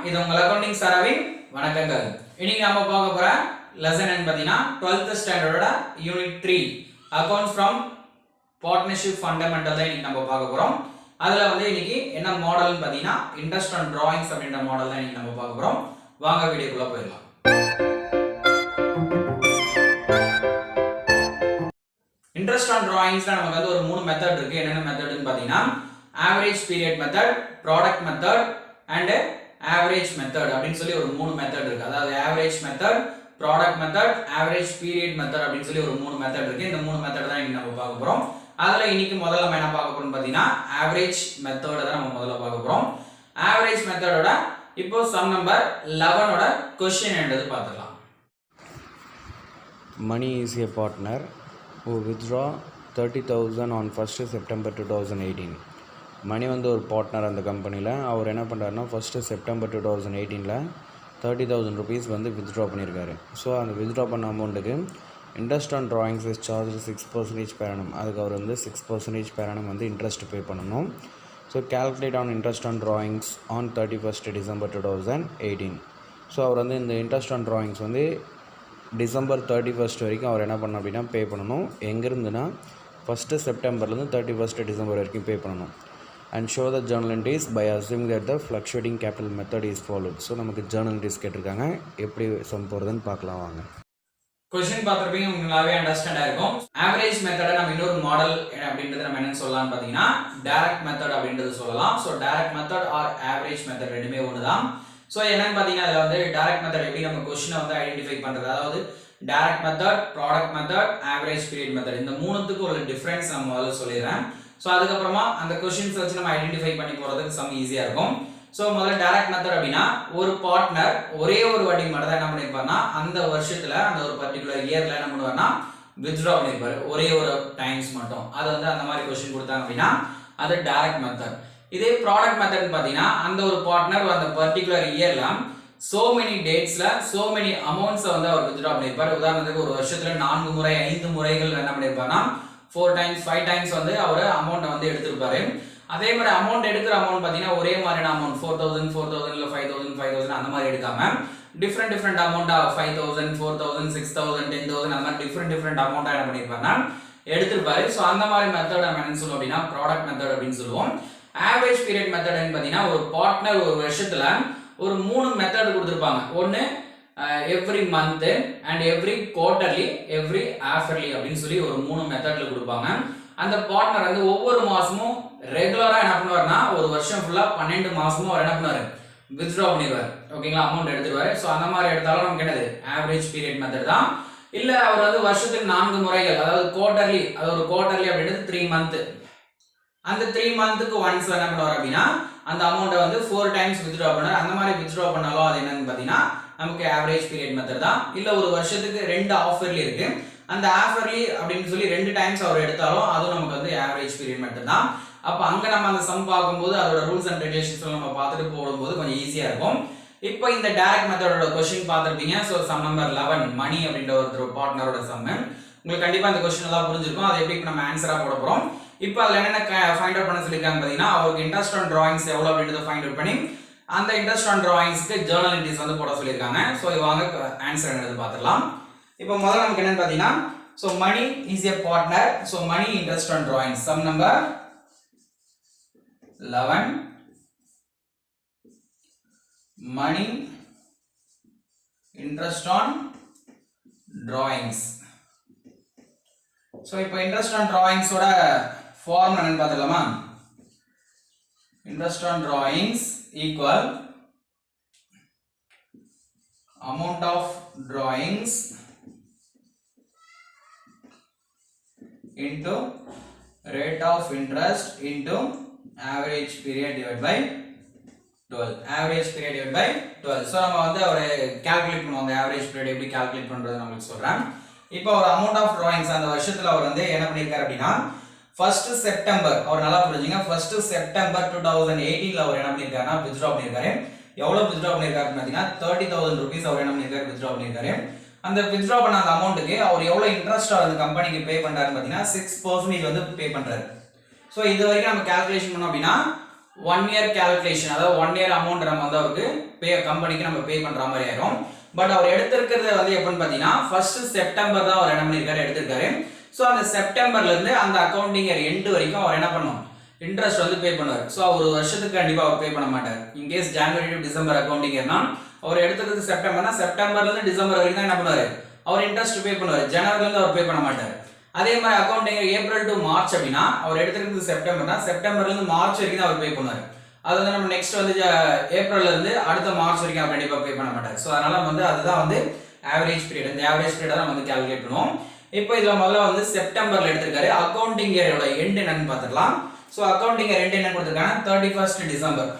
இது உங்கள் அக்கவுண்டிங் சாராவின் வணக்கங்கள். இன்னைக்கு நாம பார்க்க போற லெசன் என்ன பாத்தீங்கன்னா 12th ஸ்டாண்டர்டோட unit 3 accounts from partnership fundamental தான் இன்னைக்கு நம்ம பார்க்க போறோம். அதுல இன்னைக்கு என்ன மாடல்னு பாத்தீங்கன்னா இன்ட்ரெஸ்ட் ஆன் டிராயிங்ஸ் அப்படின்ற மாடல் தான் இன்னைக்கு நம்ம பார்க்க போறோம். வாங்க வீடியோக்குள்ள போயிடலாம். இன்ட்ரெஸ்ட் ஆன் டிராயிங்ஸ்ல நமக்கு ஒரு மூணு மெத்தட் இருக்கு. என்னென்ன மெத்தட்னு பாத்தீங்கன்னா average period method, product method and average method அப்படினு சொல்லி ஒரு மூணு மெத்தட் இருக்கு. அதாவது average method, product method, average period method அப்படினு சொல்லி ஒரு மூணு மெத்தட் இருக்கு. இந்த மூணு மெத்தட் தான் இன்னைக்கு நம்ம பார்க்க போறோம். அதுல இன்னைக்கு முதல்ல நம்ம என்ன பார்க்க போறோம்னு பாத்தீங்கன்னா average method தான் நம்ம முதல்ல பார்க்க போறோம். average methodோட இப்போ சம் நம்பர் 11 ஓட क्वेश्चन என்னது பார்த்துடலாம். Money is a partner who withdraw 30,000 on 1st September 2018. மணி ஒரு பார்ட்னர் அந்த கம்பெனியில். அவர் என்ன பண்ணுறாருனா ஃபஸ்ட்டு செப்டம்பர் 2018 30,000 ருபீஸ் வித்ட்ரா பண்ணியிருக்காரு. ஸோ அந்த வித்ட்ரா பண்ண அமௌண்ட்டுக்கு interest on drawings is charge 6% per annum. அதுக்கு அவர் 6% per annum இன்ட்ரெஸ்ட் பே பண்ணணும். So calculate on interest on drawings on 31st December 2018. So அவர் இந்த interest on drawings December 31st வரைக்கும் அவர் என்ன பண்ணணும் அப்படின்னா பே பண்ணணும். எங்கேருந்துன்னா 1st செப்டம்பர்லேருந்து 31st December வரைக்கும் பே பண்ணணும். And show the journal entries by assuming that the fluctuating capital method is followed. So நமக்கு journal entries கேட்டிருக்காங்க. எப்படி சம் போறதுன்னு பார்க்கலாம் வாங்க. क्वेश्चन பார்த்திருப்பீங்க, உங்களுக்கு நல்லாவே அண்டர்ஸ்டாண்ட் ஆயிருக்கும். ஆவரேஜ் மெத்தட நம்ம இன்னொரு மாடல் அப்படின்றது நம்ம என்னன்னு சொல்லலாம் பாத்தீங்கன்னா டைரக்ட் மெத்தட் அப்படின்றது சொல்லலாம். So direct method R average method ரெண்டுமே ஒண்ணுதான். சோ என்னன்னு பாத்தீங்கன்னா அதுல டைரக்ட் மெத்தட் எப்படி நம்ம क्वेश्चனை ஐடென்டிஃபை பண்றது, அதாவது direct method, product method, average period method இந்த மூணுத்துக்கு ஒரு டிஃபரன்ஸ் நம்ம முதல்ல சொல்லிடுறேன். சோ அதுக்கப்புறமா அந்த क्वेश्चंस வச்சு நம்ம ஐடென்டிஃபை பண்ணி போறதுக்கு சம் ஈஸியா இருக்கும். சோ முதல்ல டைரக்ட் மெத்தட் அப்படினா ஒரு பார்ட்னர் ஒரே ஒரு வாட்டி மட்டும் தான் என்ன பண்ணிருப்பாருன்னா அந்த வருஷத்துல அந்த ஒரு பர்టిక్యులர் இயர்ல என்ன பண்ணுவாருன்னா வித்ட்ரா பண்ணிருப்பாரு ஒரே ஒரு டைம்ஸ் மட்டும். அது அந்த மாதிரி क्वेश्चन கொடுத்தாங்க அப்படினா அது டைரக்ட் மெத்தட். இதே ப்ராடக்ட் மெத்தட்னு பாத்தீங்கன்னா அந்த ஒரு பார்ட்னர் அந்த பர்టిక్యులர் இயர்ல so many datesல so many amounts அவர் வித்ட்ரா பண்ணிருப்பாரு. உதாரணத்துக்கு ஒரு வருஷத்துல 4 முறை 5 முறைகள் என்ன பண்ணிருப்பாருன்னா 4 times 5 times அவர் அமௌண்ட் எடுத்துப்பாரு. அதே மாதிரி அமௌண்ட் எடுக்கிற அமௌண்ட் பாத்தீங்கன்னா ஒரே மாதிரியான அமௌண்ட் 4000 4000 இல்ல 5000 5000 அந்த மாதிரி எடுக்காம டிஃபரண்ட் அமௌண்ட் 5000 4000 6000 10000 அந்த மாதிரி டிஃபரண்ட் அமௌண்டா என்ன பண்ணிருப்பாருன்னா எடுத்துப்பாரு. சோ அந்த மாதிரி மெத்தட் நம்ம என்ன சொல்லுவோம் அப்படின்னா ப்ராடக்ட் மெத்தட் அப்படின்னு சொல்லுவோம். ஆவரேஜ் பீரியட் மெத்தட்னு பாத்தீங்கன்னா ஒரு பார்ட்னர் ஒரு வருஷத்துல ஒரு மூணு மெத்தட் கொடுத்திருப்பாங்க. ஒன்னு every month and every quarterly, every half-yearly அப்படின்னு சொல்லி ஒரு மூணு மெத்தட்ல கொடுப்பாங்க. அந்த பார்ட்னர் ஒவ்வொரு மாசமும் ரெகுலரா என்ன பண்ணுவாருன்னா ஒரு வருஷம் ஃபுல்லா 12 மாசமும் அவர் என்ன பண்ணுவாரு வித்ட்ரா பண்ணிடுவார். ஓகேங்களா, அமௌண்ட் எடுத்துருவாரு. சோ அந்த மாதிரி எடுத்தாலும் நமக்கு என்னது ஆவரேஜ் பீரியட் மெத்தட் தான். இல்ல அவர் வருஷத்துக்கு 4 முறைகள், அதாவது குவார்டர்லி, அது ஒரு குவார்டர்லி அப்படின்றது 3 month, அந்த 3 monthக்கு ஒன்ஸ் என்ன பண்ணுவார் அப்படின்னா அந்த அமௌண்ட்டை 4 times வித்ட்ரா பண்ணார். அந்த மாதிரி வித்ட்ரா பண்ணாலும் அது என்னன்னு பாத்தீங்கன்னா நமக்கு ஆவரேஜ் பீரியட் மெத்தட் தான். இல்ல ஒரு வருஷத்துக்கு 2 half yearly இருக்கு, அந்த half yearly அப்படின்னு சொல்லி 2 times அவர் எடுத்தாலும் அது நமக்கு ஆவரேஜ் பீரியட் மெத்தட் தான். அப்ப அங்க நம்ம அந்த சம் பார்க்கும்போது அதோட ரூல்ஸ் அண்ட் ரெகுலேஷன்ஸ் நம்ம பார்த்துட்டு போடும்போது கொஞ்சம் ஈஸியா இருக்கும். இப்போ இந்த டைரக்ட் மெத்தடோட क्वेश्चन பார்த்திருப்பீங்க. சோ சம் நம்பர் 11 மணி அப்படின்ற ஒரு பார்ட்னரோட சம். உங்களுக்கு கண்டிப்பா இந்த क्वेश्चन எல்லாம் புரிஞ்சிருக்கும். அதை எப்படி நம்ம ஆன்சரா போட போறோம். இப்போ அதுல என்னென்ன ஃபைண்ட் அவுட் பண்ண சொல்லிருக்காங்க பாத்தீங்கன்னா அவருக்கு இன்ட்ரெஸ்ட் ஆன் டிராயிங்ஸ் எவ்வளவு அப்படின்றத ஃபைண்ட் அவுட் பண்ணி அந்த இன்ட்ரெஸ்ட் ஆன் டிராயிங்ஸ்க்கு ஜர்னல் என்ட்ரிஸ் போட சொல்லிருக்காங்க. சோ வாங்க ஆன்சர் என்னது பார்த்துடலாம். இப்போ முதல்ல நமக்கு என்னன்னு பாத்தீங்கன்னா so money is a partner. So money interest on drawings sum number 11 money interest on drawings. So இப்போ இன்ட்ரெஸ்ட் ஆன் டிராயிங்ஸோட ஃபார்முலா என்னன்னு பார்த்துடலாமா. Interest on drawings equal amount of drawings into rate of interest into average period divided by 12. average period divided by 12. so நம்ம ஒரு calculate பண்ணுவோம். அந்த average period எப்படி calculate பண்றது நான் உங்களுக்கு சொல்றேன். இப்போ ஒரு amount of drawings அந்த வருஷத்துல அவர் என்ன பண்ணிருக்காரு அப்படின்னா 1st செப்டம்பர், அவர் நல்லா புரிஞ்சுங்க, 1st செப்டம்பர் 2018 அவர் என்ன பண்ணிருக்காருன்னா வித்ட்ரா பண்ணிருக்காரு. எவ்வளவு வித்ட்ரா பண்ணிருக்காருன்னு பாத்தீங்கன்னா 30,000 ரூபீஸ் அவர் என்ன பண்ணிருக்காரு வித்ட்ரா பண்ணிருக்காரு. அந்த வித்ட்ரா பண்ண அந்த அமௌண்ட்டுக்கு அவர் எவ்வளவு இன்ட்ரெஸ்ட் அந்த கம்பெனிக்கு பே பண்றாருன்னு பாத்தீங்கன்னா 6% பே பண்றாரு. சோ இது வரைக்கும் நம்ம கால்குலேஷன் பண்ணோம் அப்படின்னா 1 year calculation, அதாவது 1 year amount நம்ம வந்து அவருக்கு கம்பெனிக்கு நம்ம பே பண்ற மாதிரி ஆயிரும். பட் அவர் எடுத்திருக்கிறது வந்து எப்பன்னு பாத்தீங்கன்னா ஃபர்ஸ்ட் செப்டம்பர் தான் அவர் என்ன பண்ணிருக்காரு எடுத்திருக்காரு. சோ அந்த செப்டம்பர்ல இருந்து அந்த அக்கவுண்டிங் இயர் எண்ட் வரைக்கும் அவர் என்ன பண்ணும், இன்ட்ரெஸ்ட் வந்து பே பண்ணுவார். சோ ஒரு வருஷத்துக்கு கண்டிப்பா அவர் பே பண்ண மாட்டார். In case January to December accounting இயர்னா அவர் எடுத்தது செப்டம்பர்னா செப்டம்பர்ல இருந்து டிசம்பர் வரைக்கும் தான் என்ன பண்ணுவாரு, அவர் இன்ட்ரெஸ்ட் பே பண்ணுவார். ஜனவரில இருந்து அவர் பே பண்ண மாட்டார். அதே மாதிரி அக்கவுண்டிங் ஏப்ரல் டு மார்ச் அப்படின்னா அவர் எடுத்துக்கிறது செப்டம்பர்னா செப்டம்பர்ல இருந்து மார்ச் வரைக்கும் தான் அவர் பே பண்ணுவார். அது வந்து நம்ம நெக்ஸ்ட் வந்து ஏப்ரல்ல இருந்து அடுத்த மார்ச் வரைக்கும் அவர் கண்டிப்பா பே பண்ண மாட்டார். ஸோ அதனால வந்து அதுதான் வந்து ஆவரேஜ் பீரியட். இந்த ஆவரேஜ் பீரியட் நம்ம வந்து கால்குலேட் பண்ணுவோம். இப்போ இதுல முதல்ல வந்து செப்டம்பர்ல எடுத்திருக்காரு. அக்கவுண்டிங் இயரோட எண்ட் என்னன்னு பார்த்துக்கலாம். ஸோ அக்கவுண்டிங் இயர் எண்ட் என்ன கொடுத்துருக்காங்க, 31st டிசம்பர்.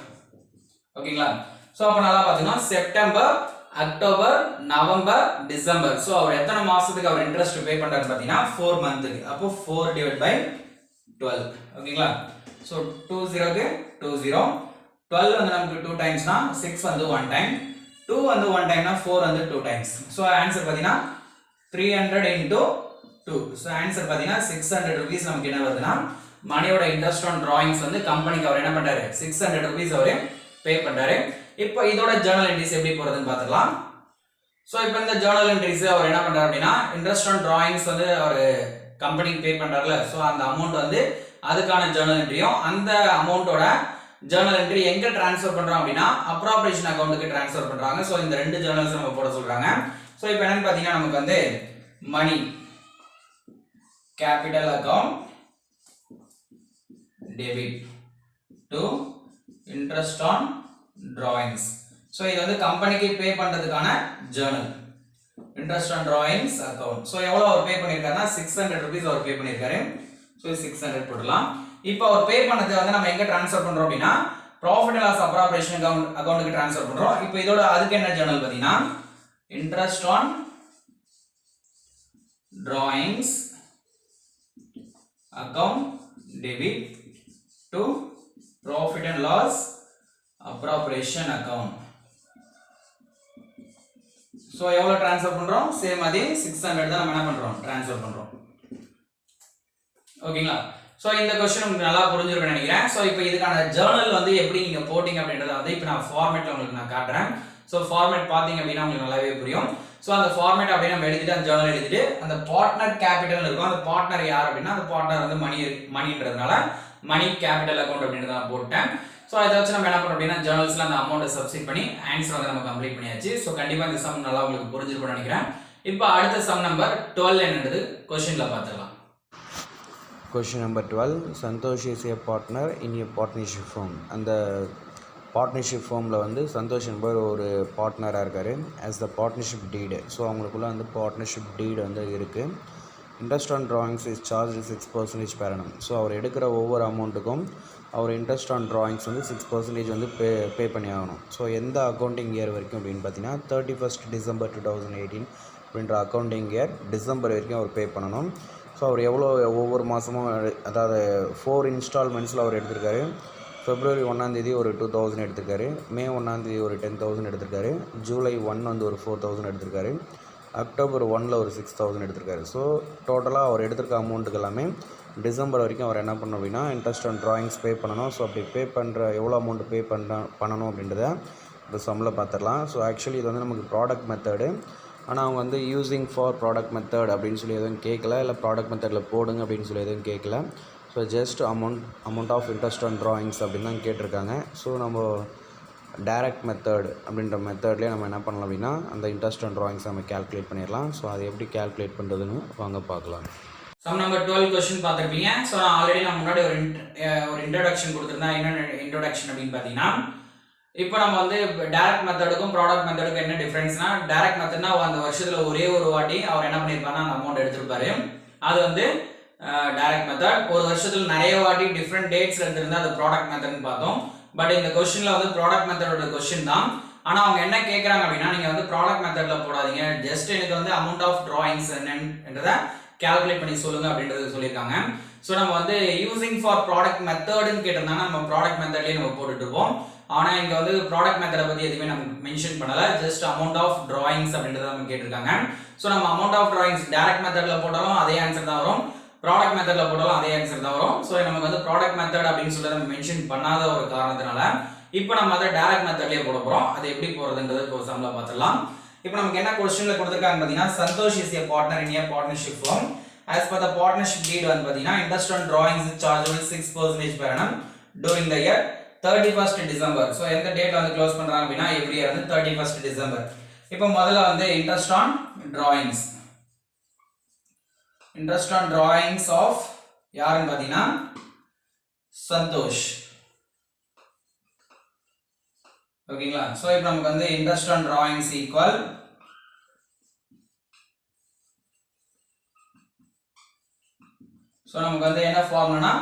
ஓகேங்களா? ஸோ அப்போ நல்லா பார்த்தீங்கன்னா September, October, November, December. So அவர் எத்தனை மாசத்துக்கு அவர் இன்ட்ரெஸ்ட் பே பண்றாரு பார்த்தீங்கன்னா 4 மந்த்துக்கு. அப்போ 4/12. ஓகேங்களா? ஸோ 20க்கு 20, 12 வந்து நமக்கு 2 டைம்ஸ்னா 6 வந்து 1 டைம், 2 வந்து 1 டைம்னா 4 வந்து 2 டைம்ஸ். ஸோ ஆன்சர் பார்த்தீங்கன்னா 300 into 2. ஸோ ஆன்சர் பார்த்தீங்கன்னா 600 rupees நமக்கு என்ன வருதுன்னா மணியோட இன்ட்ரெஸ்ட் ஆன் டிராயிங்ஸ் வந்து கம்பெனிக்கு அவர் என்ன பண்றாரு, 600 rupees அவரு பே பண்றாரு. இப்போ இதோட ஜர்னல் என்ட்ரிஸ் எப்படி போறதுன்னு பார்த்துக்கலாம். ஸோ இப்போ இந்த ஜர்னல் என்ட்ரிஸ் அவர் என்ன பண்றாரு அப்படின்னா இன்ட்ரெஸ்ட் ஆன் டிராயிங்ஸ் வந்து அவர் கம்பெனிக்கு பே பண்றாருல, ஸோ அந்த அமௌண்ட் வந்து அதுக்கான ஜர்னல் என்ட்ரியும், அந்த அமௌண்ட்டோட ஜர்னல் என்ட்ரி எங்க டிரான்ஸ்ஃபர் பண்றோம் அப்படின்னா அப்ராப்ரியேஷன் அக்கவுண்ட்டுக்கு டிரான்ஸ்ஃபர் பண்றாங்க. ஸோ இந்த ரெண்டு ஜர்னல்ஸ் நம்ம போட சொல்றாங்க. ஸோ இப்போ என்னன்னு பார்த்தீங்கன்னா நமக்கு வந்து மணி capital account debit to interest on drawings. So இது வந்து கம்பெனிக்கு பே பண்றதுக்கான journal, interest on drawings account. So எவ்வளோ அவர் பே பண்ணியிருக்காருன்னா 600 rupees அவர் பே பண்ணியிருக்காரு. ஸோ 600 போடலாம். இப்போ அவர் பே பண்ணதை வந்து நம்ம எங்க டிரான்ஸ்ஃபர் பண்றோம் அப்படின்னா ப்ராஃபிட் அண்ட் லாஸ் அப்ராப்ரியேஷன் அக்கவுண்ட்டுக்கு டிரான்ஸ்ஃபர் பண்றோம். இப்போ இதோட அதுக்கு என்ன ஜர்னல் பார்த்தீங்கன்னா interest on drawings account debit to profit and loss appropriation account. So எவ்வளோ டிரான்ஸ்ஃபர் பண்றோம், சேம் அதே 600 தான் நம்ம என்ன பண்றோம் டிரான்ஸ்ஃபர் பண்றோம். ஓகேங்களா? ஸோ இந்த கொஸ்டின் உங்களுக்கு நல்லா புரிஞ்சிருக்குன்னு நினைக்கிறேன். ஸோ இப்போ இதுக்கான ஜர்னல் வந்து எப்படி நீங்க போட்டிங்க அப்படின்றத வந்து இப்போ நான் ஃபார்மேட்ல உங்களுக்கு நான் காட்டுறேன். ஸோ ஃபார்மேட் பார்த்தீங்க அப்படின்னா உங்களுக்கு நல்லாவே புரியும். ஸோ அந்த ஃபார்மேட் அப்படின்னு நம்ம எழுதிட்டு அந்த ஜர்னல் எழுதிட்டு அந்த பார்ட்னர் கேபிட்டல் இருக்கும். அந்த பார்ட்னர் யார் அப்படின்னா அந்த பார்ட்னர் வந்து மணின்றதுனால மணி கேபிட்டல் அக்கௌண்ட் அப்படின்றத நான் போட்டேன். ஸோ அதை வச்சு நம்ம என்ன பண்ணோம் அப்படின்னா ஜர்னல்ஸ்ல அந்த அமௌண்ட்டை சப்ஸ்டிட் பண்ணி ஆன்சர் வந்து நம்ம கம்ப்ளீட் பண்ணியாச்சு. ஸோ கண்டிப்பாக இந்த சம் நல்லா உங்களுக்கு புரிஞ்சிருக்கும்னு நினைக்கிறேன். இப்போ அடுத்த சம் நம்பர் 12 என்னன்றது கொஸ்டின்ல பார்த்துக்கலாம். Question number 12. Santosh is a partner in a partnership firm. அந்த பார்ட்னர்ஷிப் ஃபார்மில் வந்து சந்தோஷ் என்பவர் ஒரு பார்ட்னராக இருக்கார் as the partnership deed. So அவங்களுக்குள்ள வந்து பார்ட்னர்ஷிப் டீடு வந்து இருக்குது. Interest on drawings is charge 6% per annum. So அவர் எடுக்கிற ஒவ்வொரு அமௌண்ட்டுக்கும் அவர் இன்ட்ரெஸ்ட் ஆன் டிராயிங்ஸ் வந்து 6% வந்து பே பண்ணி ஆகணும். ஸோ எந்த அக்கௌண்டிங் இயர் வரைக்கும் அப்படின்னு பார்த்தீங்கன்னா 31st December 2018 அப்படின்ற அக்கௌண்டிங் இயர் டிசம்பர் வரைக்கும் அவர் பே பண்ணணும். ஸோ அவர் எவ்வளோ ஒவ்வொரு மாதமும் அதாவது 4 இன்ஸ்டால்மெண்ட்ஸில் அவர் எடுத்திருக்காரு. February 1 ஒரு 2000 எடுத்திருக்காரு, May 1 ஒரு 10,000 எடுத்திருக்காரு, July 1 வந்து ஒரு 4,000 எடுத்திருக்காரு, October 1 ஒரு 6,000 எடுத்திருக்காரு. ஸோ டோட்டலாக அவர் எடுத்திருக்க அமௌண்ட்டுக்கு எல்லாமே டிசம்பர் வரைக்கும் அவர் என்ன பண்ணணும் அப்படின்னா இன்ட்ரெஸ்ட் ஆன் டிராயிங்ஸ் பே பண்ணணும். ஸோ அப்படி பே பண்ணுற எவ்வளோ அமௌண்ட் பே பண்ணணும் அப்படின்றத இந்த சம்மில் பார்த்துடலாம். ஸோ ஆக்சுவலி இது வந்து நமக்கு ப்ராடக்ட் மெத்தடு. ஆனால் அவங்க வந்து யூஸிங் ஃபார் ப்ராடக்ட் மெத்தட் அப்படின்னு சொல்லி எதுவும் கேட்கல, இல்லை ப்ராடக்ட் மெத்தடில் போடுங்க அப்படின்னு சொல்லி எதுவும் கேட்கல. So just amount of interest on drawings அப்படின்னு தான் கேட்டிருக்காங்க. ஸோ நம்ம டைரக்ட் மெத்தட் அப்படின்ற மெத்தட்லேயே நம்ம என்ன பண்ணலாம் அப்படின்னா அந்த இன்ட்ரெஸ்ட் ஆன் டிராயிங்ஸ் நம்ம கேல்குலேட் பண்ணிடலாம். ஸோ அதை எப்படி கேல்குலேட் பண்ணுறதுன்னு வாங்க பார்க்கலாம். சம் நம்பர் 12 கொஸ்டின் பார்த்துருப்பீங்க. ஸோ நான் ஆல்ரெடி நான் முன்னாடி ஒரு இன்ட்ரோடக்ஷன் கொடுத்துருந்தேன். என்ன இன்ட்ரோடக்ஷன் அப்படின்னு பார்த்தீங்கன்னா இப்போ நம்ம வந்து டைரக்ட் மெத்தடுக்கும் ப்ராடக்ட் மெத்தடுக்கும் என்ன டிஃபரன்ஸ்னா டைரக்ட் மெத்தட்னா அந்த வருஷத்துல ஒரே ஒரு வாட்டி அவர் என்ன பண்ணியிருப்பாருன்னா அந்த அமௌண்ட் எடுத்திருப்பாரு. அது வந்து டைரக்ட் மெத்தட். ஒரு வருஷத்துல நிறைய வாட்டி டிஃப்ரெண்ட் டேட்ஸ்ல எடுத்திருந்தா அது ப்ராடக்ட் மெத்தட்னு பார்த்தோம். பட் இந்த கொஸ்டின்ல வந்து ப்ராடக்ட் மெத்தடோட கொஸ்டின் தான். ஆனா அவங்க என்ன கேட்கறாங்க அப்படின்னா நீங்க வந்து ப்ராடக்ட் மெத்தட்ல போடாதீங்க, ஜஸ்ட் எனக்கு வந்து அமௌண்ட் ஆஃப் டிராயிங்ஸ் என்னன்றதை கால்குலேட் பண்ணி சொல்லுங்க அப்படின்றது சொல்லியிருக்காங்க. ஸோ நம்ம வந்து யூசிங் ஃபார் ப்ராடக்ட் மெத்தட்னு கேட்டிருந்தாங்கன்னா நம்ம ப்ராடக்ட் மெத்தட்லேயே நம்ம போட்டுட்டு இருப்போம். ஆனால் இங்கே வந்து ப்ராடக்ட் மெத்தடை பற்றி எதுவுமே நம்ம மென்ஷன் பண்ணலை, ஜஸ்ட் அமௌண்ட் ஆஃப் டிராயிங்ஸ் அப்படின்றத நம்ம கேட்டிருக்காங்க. ஸோ நம்ம அமௌண்ட் ஆஃப் டிராயிங்ஸ் டைரக்ட் மெத்தடில் போட்டாலும் அதே ஆன்சர் தான் வரும், ப்ராடக்ட் மெத்தட்ல போட்டாலும் அதே ஆன்சர் தான் வரும். ஸோ நமக்கு வந்து ப்ராடக்ட் மெத்தட் அப்படின்னு சொல்லி நம்ம மென்ஷன் பண்ணாத ஒரு காரணத்தினால இப்போ நம்ம அதை டைரக்ட் மெத்தட்லயே போட போறோம். அது எப்படி போறதுன்றது ஒரு சம்ல பார்த்துடலாம். இப்போ நமக்கு என்ன क्वेश्चनல கொடுத்திருக்காங்க பாத்தீங்கன்னா Santosh is a partner in a partnership firm. As per the partnership deed வந்து பாத்தீங்கன்னா interest on drawings is chargeable 6% per annum during the year 31st December. So எந்த டேட்ல வந்து க்ளோஸ் பண்றாங்க அப்படின்னா எவ்ரி இயர் வந்து 31st December. இப்போ முதல்ல வந்து interest on drawings of யாருன்னு பாத்தீங்கன்னா சந்தோஷ். ஓகேங்களா? சோ இப்போ நமக்கு வந்து interest on drawings equal so நமக்கு வந்து என்ன ஃபார்முலானா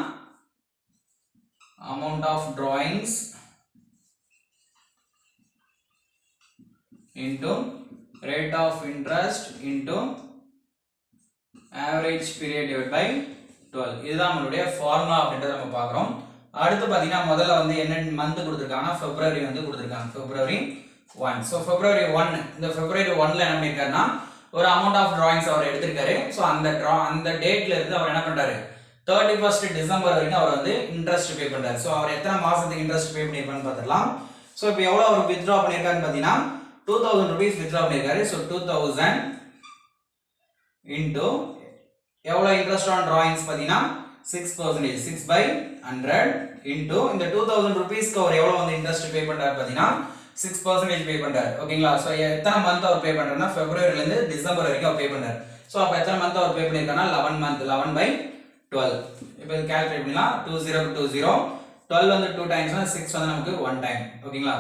amount of drawings into rate of interest into average period divided by 12. இதுதான் நம்மளுடைய ஃபார்முலா அப்படின்றத நம்ம பார்க்கறோம். அடுத்து பாத்தீங்கன்னா முதல்ல வந்து என்ன மந்த் கொடுத்திருக்காங்கன்னா February வந்து கொடுத்திருக்காங்க. February 1. சோ February 1 இந்த February 1ல என்ன பண்ணிருக்காருன்னா ஒரு amount of drawings அவர் எடுத்திருக்காரு. சோ அந்த டேட்ல இருந்து அவர் என்ன பண்றாரு 31st December வரைக்கும் அவர் வந்து இன்ட்ரஸ்ட் பே பண்றாரு. சோ அவர் எத்தனை மாசத்துக்கு இன்ட்ரஸ்ட் பே பண்ணிருப்பான்னு பார்த்துடலாம். சோ இப்போ எவ்வளவு அவர் வித்ட்ரா பண்ணிருக்காருன்னு பாத்தீங்கன்னா 2000 rupees வித்ட்ரா பண்ணிருக்காரு. சோ 2000 into எவ்வளவு இன்ட்ரஸ்ட் ஆன் டிராயிங்ஸ் பாத்தீங்கன்னா 6%, 6/100 into இந்த 2000 rupeesக்கு அவர் எவ்வளவு வந்து இன்ட்ரஸ்ட் பே பண்றாரு பாத்தீங்கன்னா 6% பே பண்றாரு. ஓகேங்களா? சோ எத்தனை மந்த் அவர் பே பண்றாருன்னா February ல இருந்து December வரைக்கும் அவர் பே பண்றாரு. சோ அப்ப எத்தனை மந்த் அவர் பே பண்ணிருக்காருன்னா 11 month, 11/12. இப்போ இது கால்குலேட் பண்ணலாம். 20 12 வந்து 2 times 6 வந்து நமக்கு 1 time. ஓகேங்களா?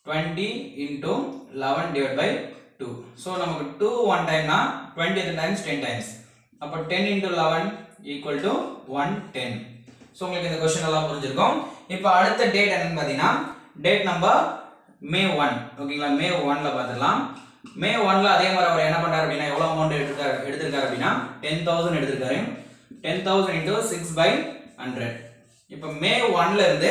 20 into 11 divided by 2. So நமக்கு 2 1 time னா 20 times 10 times. அப்ப 10 into 11 equal to 110. So உங்களுக்கு இந்த क्वेश्चन எல்லாம் புரிஞ்சிருக்கும். இப்போ அடுத்த டேட் என்னன்னு பாத்தீங்கன்னா டேட் நம்பர் May 1. ஓகேங்களா? May 1ல பாத்துடலாம். May 1ல அதே மாதிரி அவர் என்ன பண்றாரு அப்படினா எவ்வளவு அமௌண்ட் எடுத்திருக்காரு அப்படினா 10000 எடுத்திருக்காரு. 10000 into 6/100. இப்போ May 1ல இருந்து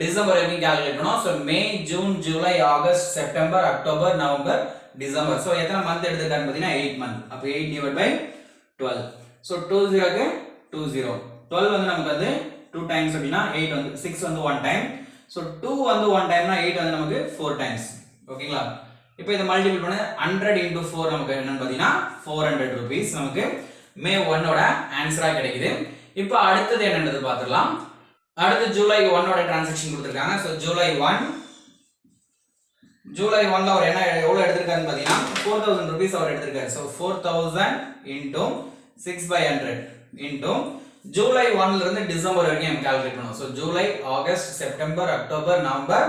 டிசம்பர் வரைக்கும் கால்குலேட் பண்ணோம். So May, June, July, August, September, October, November, December. So எத்தனை மந்த் எடுத்துக்கான்னு பாத்தீங்கன்னா 8 month. அப்ப 8 divided by 12. சோ 20 க்கு 20. 12 வந்து நமக்கு வந்து 2 times அப்படினா 8 வந்து 6 வந்து 1 time. சோ 2 வந்து 1 timeனா 8 வந்து நமக்கு 4 times. ஓகேங்களா? இப்போ இத மல்டிபிள் பண்ணா 100 into 4 நமக்கு என்னன்னு பாத்தீங்கன்னா 400 rupees நமக்கு May 1 ஓட ஆன்சரா கிடைக்குது. இப்போ அடுத்து என்னன்றது பாத்துறலாம். அடுத்து ஜூலை 1 ஓட டிரான்சாக்ஷன் கொடுத்திருக்காங்க. சோ ஜூலை 1 ல அவர் என்ன எவ்வளவு எடுத்திருக்காருன்னு பாத்தீங்கன்னா 4000 rupees அவர் எடுத்திருக்காரு. சோ 4000 into 6/100 into ஜூலை 1 ல இருந்து டிசம்பர் வரைக்கும் நம்ம கால்குலேட் பண்ணுவோம். So July, August, September, October, November,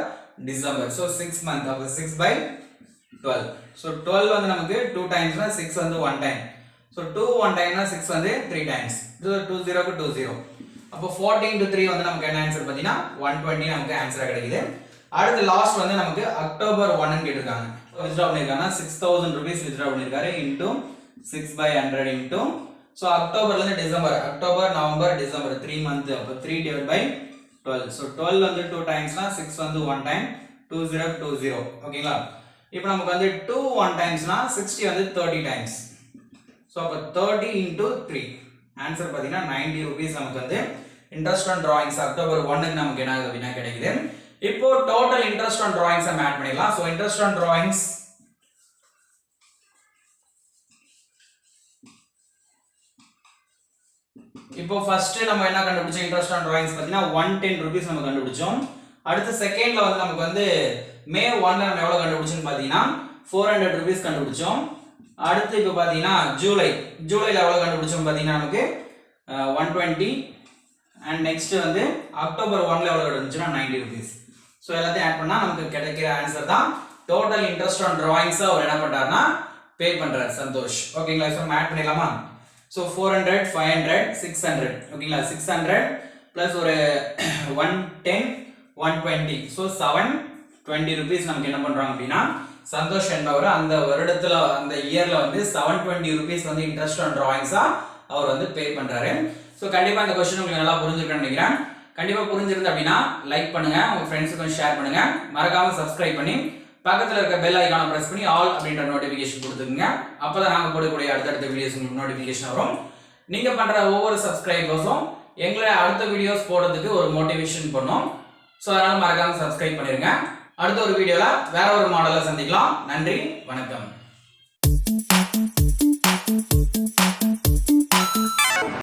December. So 6 month. அப்ப 6/12. சோ 12 வந்து நமக்கு 2 times னா 6 வந்து 1 time. சோ 2 1 time னா 6 வந்து 3 times. 20 க்கு 20. அப்போ 40 into 3 வந்து நமக்கு என்ன ஆன்சர் பாத்தீங்கன்னா 120 நமக்கு ஆன்சரா கிடைக்குது. அடுத்து லாஸ்ட் வந்து நமக்கு அக்டோபர் 1 ன்னு கேட்டிருக்காங்க. வித்ட்ரா பண்ணிருக்காங்க 6000 rupees வித்ட்ரா பண்ணிருக்காரு into 6/100 into சோ அக்டோபர்ல இருந்து December, October, November, December 3 month. அப்ப 3 divided by 12. சோ 12 வந்து 2 times னா 6 வந்து 1 time. 20 க்கு 20. ஓகேங்களா? இப்போ நமக்கு வந்து 2 1 times னா 60 வந்து 30 times. சோ அப்ப 30 into 3 ஆன்சர் பாத்தீங்கன்னா 90 rupees நமக்கு வந்து இன்ட்ரஸ்ட் ஆன் டிராயிங்ஸ் அக்டோபர் 1 க்கு நமக்கு என்ன அப்படினா கிடைக்குது. இப்போ டோட்டல் இன்ட்ரஸ்ட் ஆன் டிராயிங்ஸ் நம்ம ஆட் பண்ணிடலாம். சோ இன்ட்ரஸ்ட் ஆன் டிராயிங்ஸ் இப்போ ஃபர்ஸ்ட் நம்ம என்ன கண்டுபிடிச்சோம் இன்ட்ரஸ்ட் ஆன் டிராயிங்ஸ் பாத்தீங்கன்னா 110 rupees நம்ம கண்டுபிடிச்சோம். அடுத்து செகண்ட்ல வந்து நமக்கு வந்து மே 1 ல நம்ம எவ்வளவு கண்டுபிடிச்சோம்னு பாத்தீங்கன்னா 400 rupees கண்டுபிடிச்சோம். அடுத்து இப்போ பாத்தீங்கன்னா ஜூலைல எவ்வளவு கண்டுபிடிச்சோம் பாத்தீங்கன்னா நமக்கு 120 and நெக்ஸ்ட் வந்து அக்டோபர் 1 ல எவ்வளவு கண்டுபிடிச்சோம்னா 90 rupees. சோ எல்லாத்தையும் ஆட் பண்ணா நமக்கு கிடைக்கிற ஆன்சர் தான் டோட்டல் இன்ட்ரஸ்ட் ஆன் டிராயிங்ஸ் அவர் என்ன பண்றாருன்னா பே பண்றாரு சந்தோஷ். ஓகேங்களா? சோ நம்ம ஆட் பண்ணிடலாமா? சோ 400 500 600. ஓகேங்களா? 600 பிளஸ் ஒரு 110 120. சோ 720 rupees நமக்கு என்ன பண்றாங்க அப்படினா சந்தோஷ் என்பவர் அந்த வருடத்துல அந்த இயர்ல வந்து 720 rupees வந்து இன்ட்ரஸ்ட் ஆன் டிராயிங்ஸா அவர் வந்து பே பண்றாரு. சோ கண்டிப்பா இந்த क्वेश्चन உங்களுக்கு நல்லா புரிஞ்சிருக்கும்னு நினைக்கிறேன். கண்டிப்பா புரிஞ்சிருந்தா அப்படினா லைக் பண்ணுங்க, உங்க ஃப்ரெண்ட்ஸ்க்கு ஷேர் பண்ணுங்க, மறக்காம Subscribe பண்ணி பக்கத்துல இருக்க பெல் ஐகானை பிரஸ் பண்ணி ஆல் அப்படிங்கற நோட்டிபிகேஷன் கொடுத்துங்க. அப்பதான் நாங்க போடக்கூடிய அடுத்தடுத்த வீடியோஸ் உங்களுக்கு நோட்டிபிகேஷன் வரும். நீங்க பண்ற ஒவ்வொரு சப்ஸ்கிரைபர்ஸும் எங்களை அடுத்த வீடியோஸ் போடுறதுக்கு ஒரு மோட்டிவேஷன் பண்ணும். ஸோ அதனால மறக்காம சப்ஸ்கிரைப் பண்ணிருங்க. அடுத்த ஒரு வீடியோல வேற ஒரு மாடலை சந்திக்கலாம். நன்றி, வணக்கம்.